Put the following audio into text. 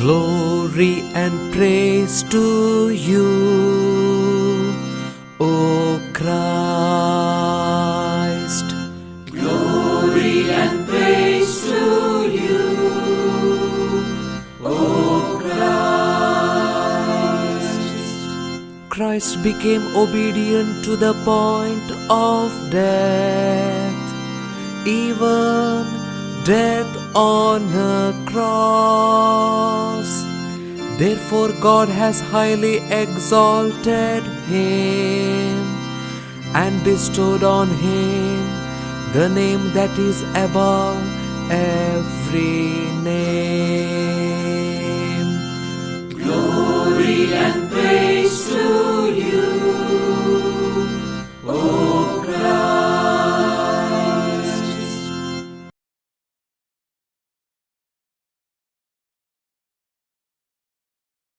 Glory and praise to you, O Christ. Glory and praise to you, O Christ. Christ became obedient to the point of death, even death on a cross. Therefore God has highly exalted him and bestowed on him the name that is above every name. Glory and praise to you,